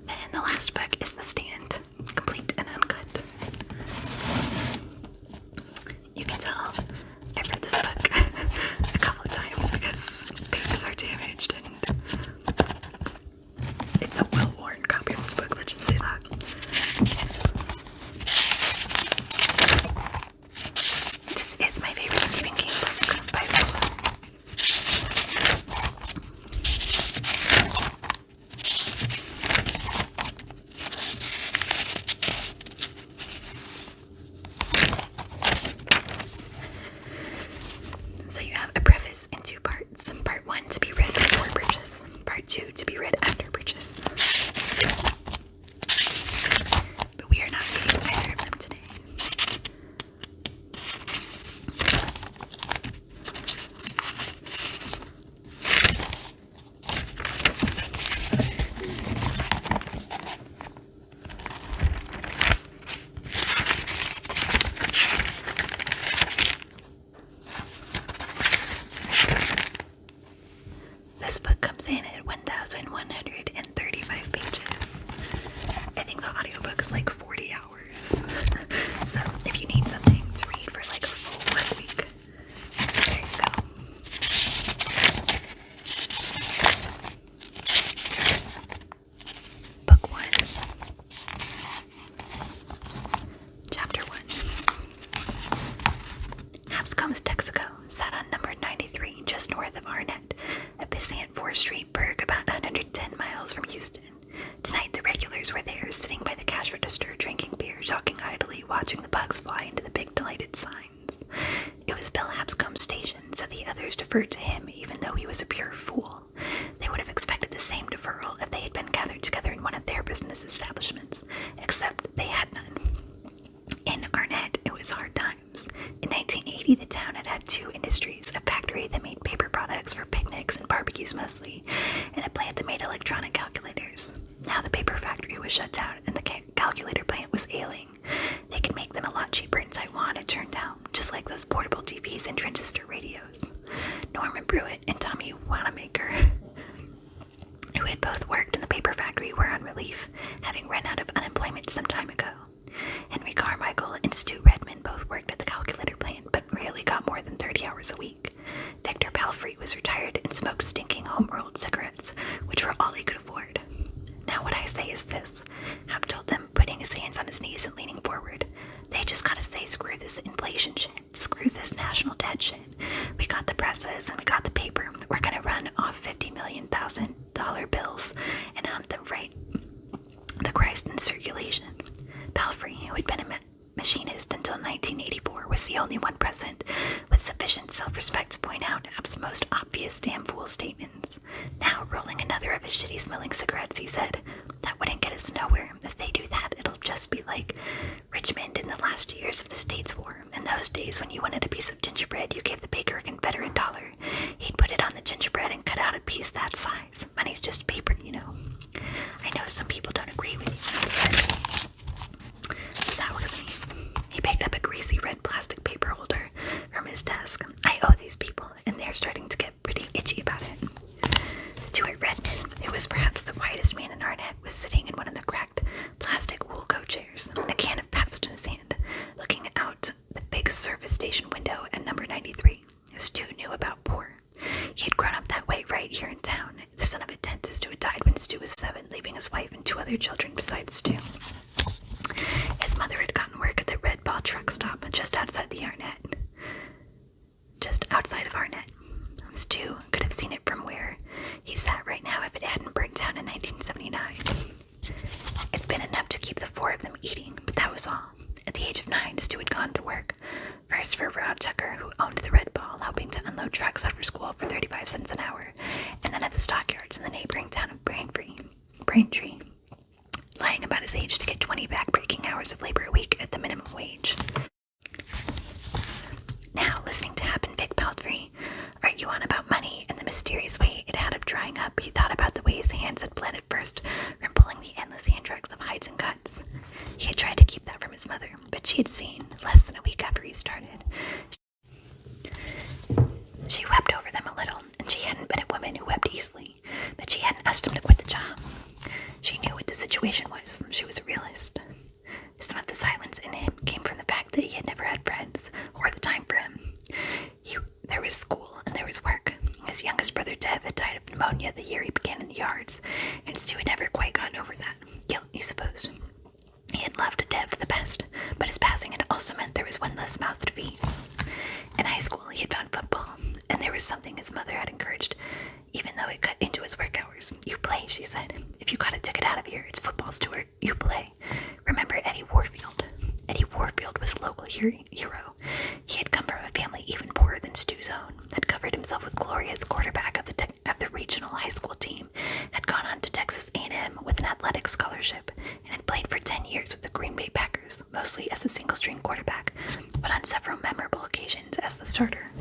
And the last book is The Stand, complete and uncut. You can tell I've read this book a couple of times because pages are damaged and it's a well-worn copy of this book, let's just say that. This is my favorite Stephen King book by far. So you have a preface in 2 parts. Part 1 to be read before purchase. Part 2 to be read after purchase. But we are not reading either of them today. This book comes in at 1,135 pages. Tonight the regulars were there, sitting by the cash register, drinking beer, talking idly, watching the bugs fly into the big delighted signs. It was Bill Hapscomb's station, so the others deferred to him even though he was a pure fool. They would have expected the same deferral if they had been gathered together in one of their business establishments, except they had none. In Arnett, it was hard times. In 1980, the town had had two industries, a factory that made paper products for picnics and barbecues mostly, and a plant that made electronic calculators. Now the paper factory was shut down and the calculator plant was ailing. They could make them a lot cheaper in Taiwan, it turned out, just like those portable TVs and transistor radios. Norman Brewitt and Tommy Wanamaker, who had both worked in the paper factory, were on relief, having run out of unemployment some time ago. Henry Carmichael and Stu Redmond both worked at the calculator plant, but rarely got more than 30 hours a week. Victor Palfrey was retired and smoked stinking home-rolled cigarettes, which were all he could afford. Now what I say is this, Hap told them, putting his hands on his knees and leaning forward. They just gotta say screw this inflation shit, screw this national debt shit. We got the presses and we got the paper. We're gonna run off $50 million bills and hump them right the Christ in circulation. Palfrey, who had been a machinist until 1984, was the only one present with sufficient self-respect to point out Hap's most obvious damn fool statements. Now, rolling another of his shitty-smelling cigarettes, he said, "That wouldn't get us nowhere. If they do that, it'll just be like Richmond in the last years of the States War. In those days, when you wanted a piece of gingerbread, you gave the baker a Confederate dollar. He'd put it on the gingerbread and cut out a piece that size. Money's just paper, you know." I know some people don't agree with you, Hap said sourly. He picked up a greasy red plastic paper holder from his desk. "I owe these people, and they're starting to get pretty itchy about it." Stuart Redmond, who was perhaps the quietest man in Arnett, was sitting in one of the cracked plastic wool coat chairs, a can of Pabst in his hand, looking out the big service station window at number 93. Stu knew about poor. He had grown up that way right here in town, the son of a dentist who had died when Stu was 7, leaving his wife and 2 other children besides Stu. His mother had gotten work at the Red Ball truck stop just outside of Arnett. Stu could have seen it from where he sat right now if it hadn't burnt down in 1979. It'd been enough to keep the 4 of them eating, but that was all. At the age of 9, Stu had gone to work, first for Rod Tucker, who owned the Red Ball, helping to unload trucks after school for 35 cents an hour, and then at the stockyards in the neighboring town of Braintree, lying about his age to get 20 back-breaking hours of labor a week at the minimum wage. Now, listening to Hap and Vic Palfrey argue on about money and the mysterious way it had of drying up, he thought about the way his hands had bled at first from pulling the endless hand tracks of hides and cuts. He had tried to keep that from his mother, but she had seen, less than a week after he started. She wept over them a little, and she hadn't been a woman who wept easily, but she hadn't asked him to quit the job. She knew what the situation was. She was a realist. Some of the silence in him came from the fact that he had never had friends, or the time for him. There was school, and there was work. His youngest brother, Dev, had died of pneumonia the year he began in the yards, and Stu had never quite gotten over that. Guilt, he supposed. He had loved Dev the best, but his passing had also meant there was one less mouth to feed. In high school, he had found football, and there was something his mother had encouraged, even though it cut into his work hours. "You play," she said. "If you got a ticket out of here, it's football, Stuart. You play. Remember Eddie Warfield?" Eddie Warfield was a local hero. He had come from a family even poorer than Stu's own, had covered himself with glory as quarterback of the regional high school team, had gone on to Texas A&M with an athletic scholarship, and had played for 10 years with the Green Bay Packers, mostly as a single-string quarterback, but on several memorable occasions as the starter.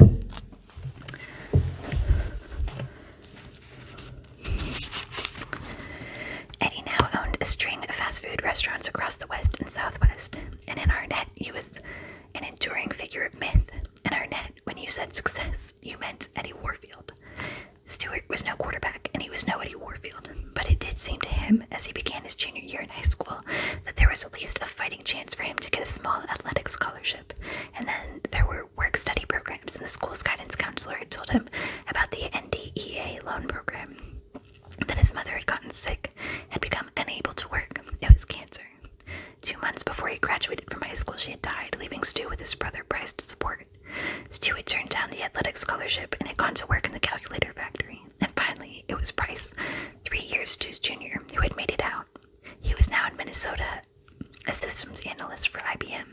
Eddie now owned a string of fast food restaurants across the West and Southwest, and in Arnett he was an enduring figure of myth. In Arnett, when you said success, you meant Eddie Warfield. Stuart was no quarterback, and he was no Eddie Warfield, but it did seem to him, as he began his junior year in high school, that there was at least a fighting chance for him to get a small athletic scholarship, and then there were work-study programs, and the school's guidance counselor had told him about the NDEA loan program. Then his mother had gotten sick, had become unable to work. It was cancer. 2 months before he graduated from high school, she had died, leaving Stu with his brother Bryce to support. Stu had turned down the athletic scholarship and had gone to work in the calculator factory. And finally, it was Bryce, 3 years Stu's junior, who had made it out. Minnesota, a systems analyst for IBM.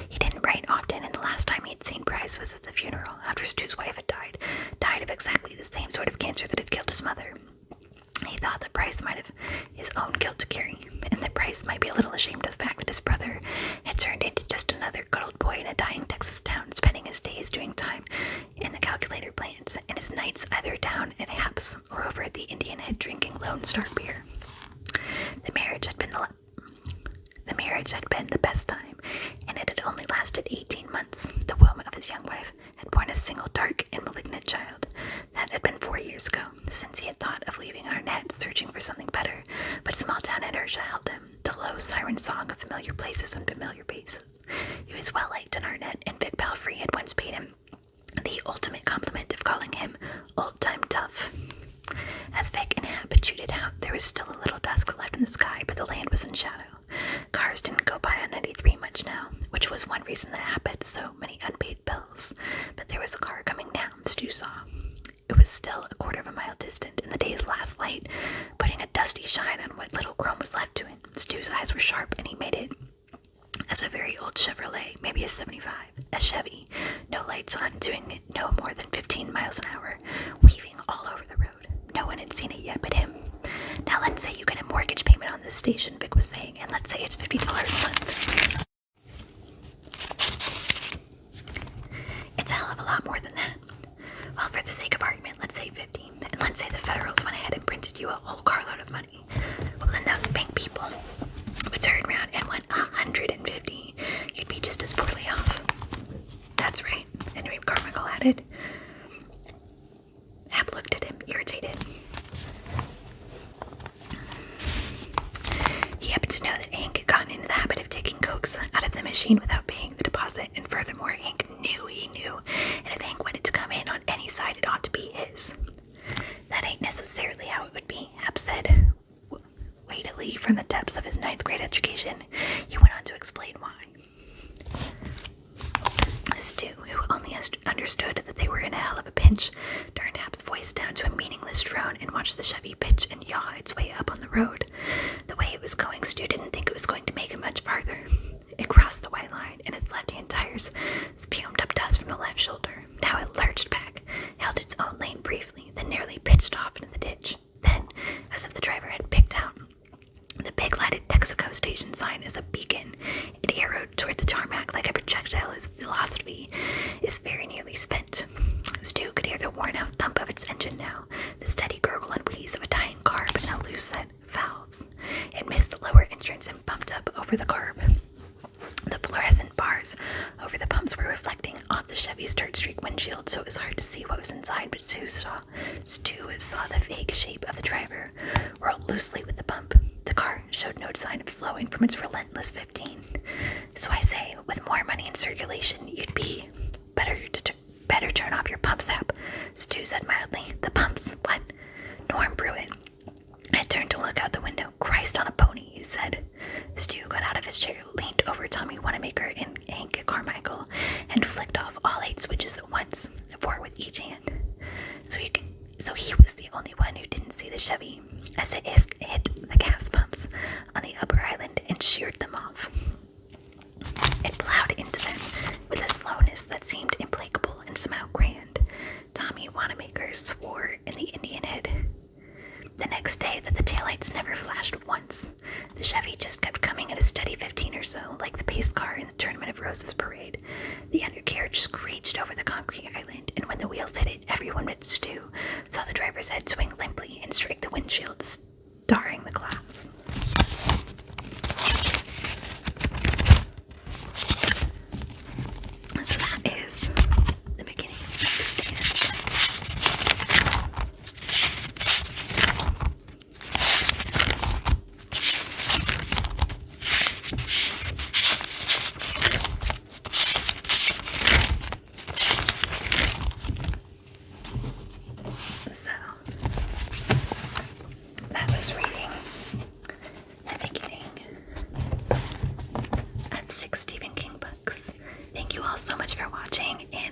He didn't write often, and the last time he'd seen Price was at the funeral after Stu's wife had died of exactly the same sort of cancer that had killed his mother. He thought that Price might have his own guilt to carry, and that Price might be a little ashamed of the fact that his brother had turned into just another good old boy in a dying Texas town, spending his days doing time in the calculator plant, and his nights either down at Haps or over at the Indian Head drinking Lone Star beer. The marriage had been the best time, and it had only lasted 18 months. The womb of his young wife had borne a single dark and malignant child. That had been 4 years ago, since he had thought of leaving Arnett, searching for something better, but small-town inertia held him, the low siren song of familiar places and familiar faces. He was well-liked in Arnett, and Vic Palfrey had once paid him the ultimate compliment of calling him old-time tough. As Vic and Hap chewed it out, there was still a little dusk left in the sky, but the land was in shadow. Cars didn't go by on 93 much now, which was one reason that Hap had so many unpaid bills. But there was a car coming down, Stu saw. It was still a quarter of a mile distant, in the day's last light, putting a dusty shine on what little chrome was left to it. Stu's eyes were sharp, and he made it as a very old Chevrolet, maybe a 75, a Chevy, no lights on, doing no more than 15 miles an hour, weaving all over the road. No one had seen it yet but him. Now let's say you get a mortgage payment on this station, Vic was saying, and let's say it's $50 a month. It's a hell of a lot more than that. Well, for the sake of argument, let's say 50, and let's say the Federals went ahead and printed you a whole carload of money. Well, then those bank people would turn around and want 150. You'd be just as poorly off. That's right, Henry Carmichael added. Hap looked at him, irritated. He happened to know that Hank had gotten into the habit of taking cokes out of the machine without paying the deposit, and furthermore, Hank knew he knew, and if Hank wanted to come in on any side, it ought to be his. That ain't necessarily how it would be, Hap said. Weightily from the depths of his 9th grade education, he went on to explain why. Stu, who only understood that they were in a hell of a pinch, turned Hap's voice down to a meaningless drone and watched the Chevy pitch and yaw its way up on the road. The way it was going, Stu didn't think it was going to make it much farther. It crossed the white line, and its left-hand tires spumed up dust from the left shoulder. Now it lurched back, held its own lane briefly, then nearly pitched off into the ditch. Then, as if the driver had picked out the big lighted Texaco station sign as a beacon, it arrowed toward the tarmac like a projectile whose velocity is very nearly spent. Stu could hear the worn-out thump of its engine now, the steady gurgle and wheeze of a dying carb and a loose set of valves. It missed the lower entrance and bumped up over the curb. The fluorescent bars over the pumps were reflecting off the Chevy's dirt streak windshield, so it was hard to see what was inside, but Stu saw the vague shape of the driver whirl loosely with the pump. The car showed no sign of slowing from its relentless 15. So I say, with more money in circulation, you'd be better turn off your pumps, Hap, Stu said mildly. The pumps? What? Norm Pruitt had turned to look out the window. Christ on a pony, he said. Stu got out of his chair, leaned over Tommy Wanamaker and Hank Carmichael, and flicked off all 8 switches at once, 4 with each hand. So he was the only one who didn't see the Chevy as it hit the gas pumps on the upper island and sheared them off. It plowed into them with a slowness that seemed implacable and somehow grand. Tommy Wanamaker swore in the Indian Head the next day that the taillights never flashed once. The Chevy just kept coming at a steady 15 or so, like the pace car in the Tournament of Roses parade. The undercarriage screeched over the concrete island, and when the wheels hit it, everyone but Stu saw the driver's head swing limply and strike the windshield, starring the glass. So that is the beginning of the stand. So that was reading the beginning of 6 Stephen King books. Thank you all so much for watching, and